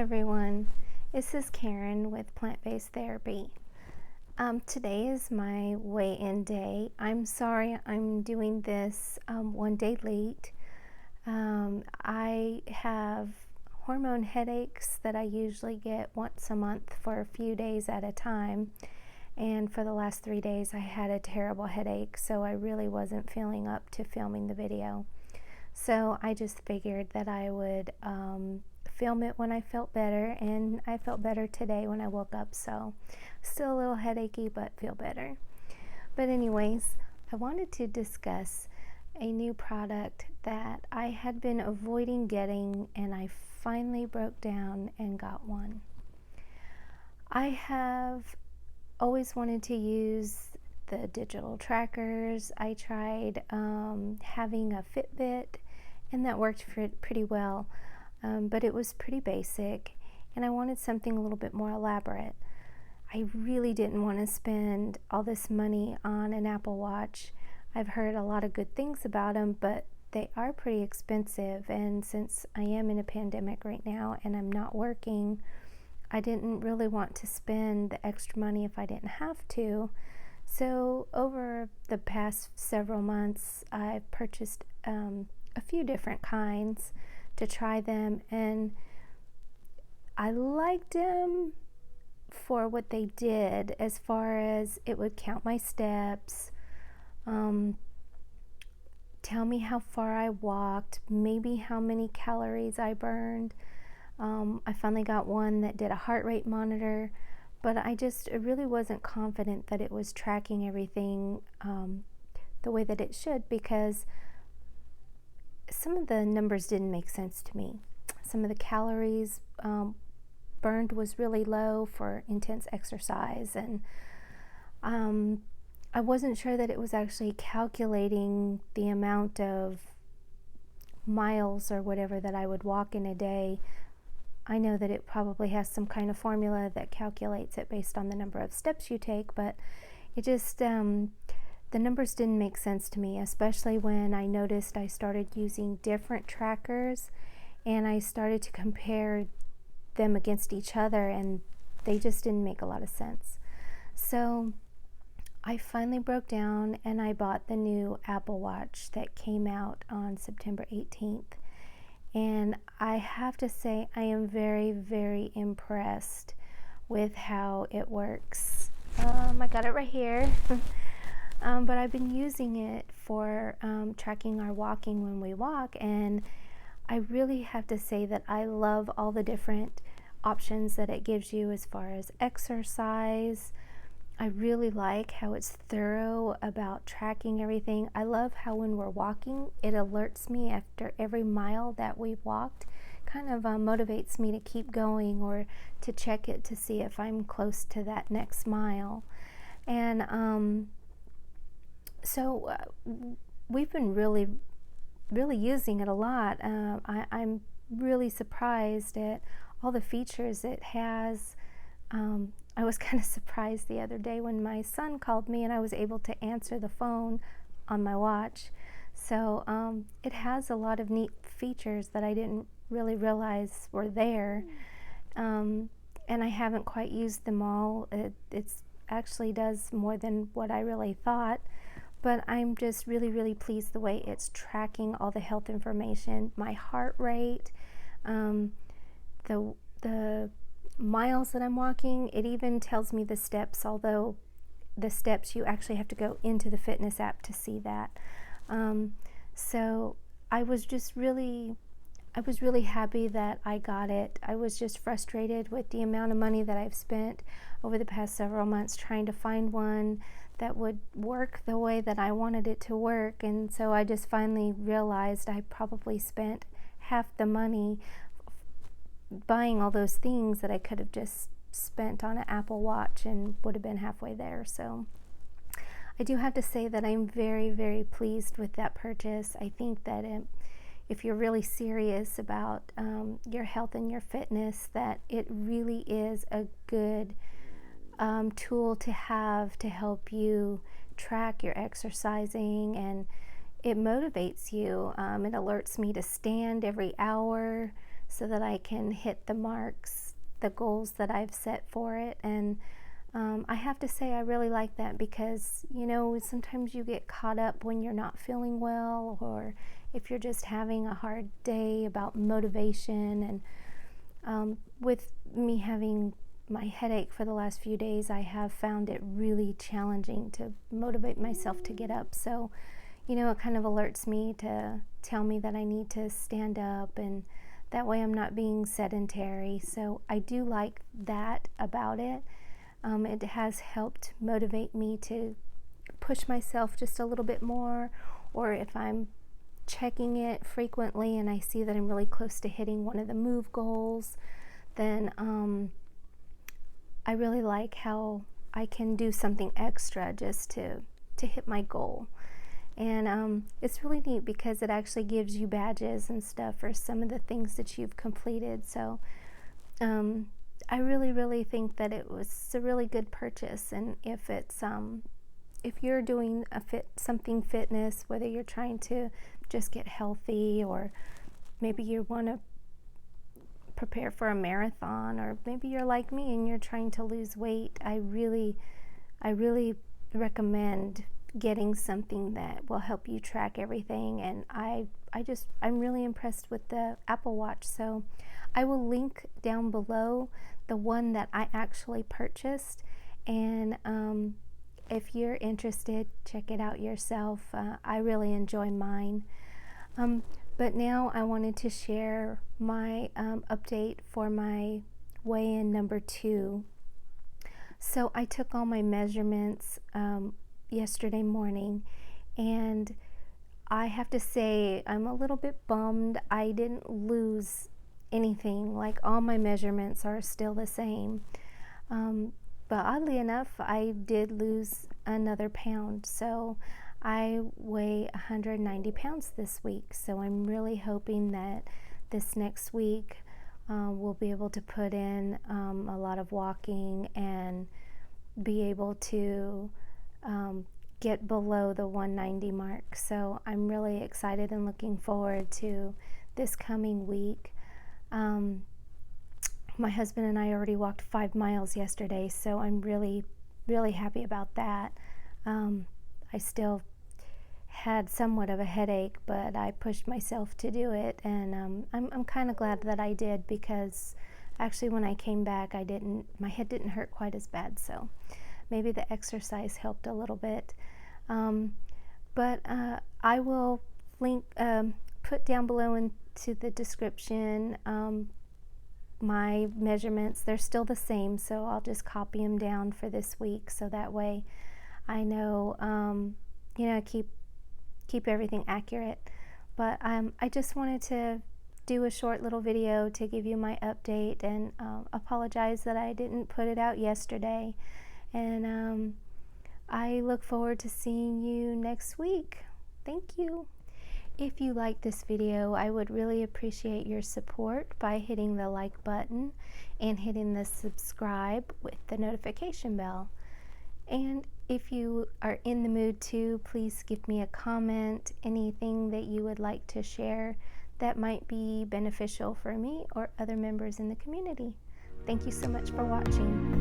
everyone, this is Karen with Plant-Based Therapy. Today is my weigh-in day. I'm sorry I'm doing this one day late. I have hormone headaches that I usually get once a month for a few days at a time, and for the last 3 days I had a terrible headache, so I really wasn't feeling up to filming the video. So I just figured that I would film it when I felt better, and I felt better today when I woke up, so still a little headachy but feel better. But anyways, I wanted to discuss a new product that I had been avoiding getting, and I finally broke down and got one. I have always wanted to use the digital trackers. I tried having a Fitbit, and that worked pretty well. But it was pretty basic, and I wanted something a little bit more elaborate. I really didn't want to spend all this money on an Apple Watch. I've heard a lot of good things about them, but they are pretty expensive, and since I am in a pandemic right now and I'm not working, I didn't really want to spend the extra money if I didn't have to. So over the past several months, I've purchased a few different kinds to try them, and I liked them for what they did, as far as it would count my steps, tell me how far I walked, maybe how many calories I burned. I finally got one that did a heart rate monitor, but I really wasn't confident that it was tracking everything the way that it should, because some of the numbers didn't make sense to me. Some of the calories burned was really low for intense exercise, and I wasn't sure that it was actually calculating the amount of miles or whatever that I would walk in a day. I know that it probably has some kind of formula that calculates it based on the number of steps you take, but it just the numbers didn't make sense to me, especially when I noticed I started using different trackers and I started to compare them against each other, and they just didn't make a lot of sense. So I finally broke down and I bought the new Apple Watch that came out on September 18th. And I have to say, I am very, very impressed with how it works. I got it right here. But I've been using it for tracking our walking when we walk, and I really have to say that I love all the different options that it gives you as far as exercise. I really like how it's thorough about tracking everything. I love how when we're walking, it alerts me after every mile that we've walked. Kind of motivates me to keep going, or to check it to see if I'm close to that next mile. And so we've been really using it a lot. I'm really surprised at all the features it has. I was kind of surprised the other day when my son called me and I was able to answer the phone on my watch. So it has a lot of neat features that I didn't really realize were there. And I haven't quite used them all. It actually does more than what I really thought. But I'm just really pleased the way it's tracking all the health information, my heart rate, the miles that I'm walking. It even tells me the steps, although the steps you actually have to go into the fitness app to see that. So I was really happy that I got it. I was just frustrated with the amount of money that I've spent over the past several months trying to find one that would work the way that I wanted it to work, and so I just finally realized I probably spent half the money buying all those things that I could have just spent on an Apple Watch and would have been halfway there. So I do have to say that I'm very pleased with that purchase. I think that if you're really serious about your health and your fitness, that it really is a good tool to have to help you track your exercising, and it motivates you. It alerts me to stand every hour so that I can hit the marks, the goals that I've set for it. And I have to say I really like that, because sometimes you get caught up when you're not feeling well, or if you're just having a hard day about motivation. And with me having my headache for the last few days, I have found it really challenging to motivate myself to get up. So it kind of alerts me to tell me that I need to stand up, and that way I'm not being sedentary. So I do like that about it. It has helped motivate me to push myself just a little bit more, or if I'm checking it frequently and I see that I'm really close to hitting one of the move goals, then I really like how I can do something extra just to hit my goal. And it's really neat because it actually gives you badges and stuff for some of the things that you've completed. So I really think that it was a really good purchase. And if it's if you're doing something fitness, whether you're trying to just get healthy, or maybe you want to prepare for a marathon, or maybe you're like me and you're trying to lose weight, I really recommend getting something that will help you track everything. And I'm really impressed with the Apple Watch. So I will link down below the one that I actually purchased, and if you're interested, check it out yourself. I really enjoy mine. But now I wanted to share my update for my weigh-in number 2. So I took all my measurements yesterday morning, and I have to say I'm a little bit bummed I didn't lose anything. Like, all my measurements are still the same. But oddly enough, I did lose another pound. So I weigh 190 pounds this week. So I'm really hoping that this next week we'll be able to put in a lot of walking and be able to get below the 190 mark. So I'm really excited and looking forward to this coming week. My husband and I already walked 5 miles yesterday, so I'm really happy about that. I still had somewhat of a headache, but I pushed myself to do it, and I'm kind of glad that I did, because actually when I came back my head didn't hurt quite as bad, so maybe the exercise helped a little bit. But I will put down below into the description my measurements. They're still the same, so I'll just copy them down for this week, so that way I know keep everything accurate. But I just wanted to do a short little video to give you my update, and apologize that I didn't put it out yesterday. And I look forward to seeing you next week. Thank you. If you like this video, I would really appreciate your support by hitting the like button and hitting the subscribe with the notification bell. And if you are in the mood to, please give me a comment, anything that you would like to share that might be beneficial for me or other members in the community. Thank you so much for watching.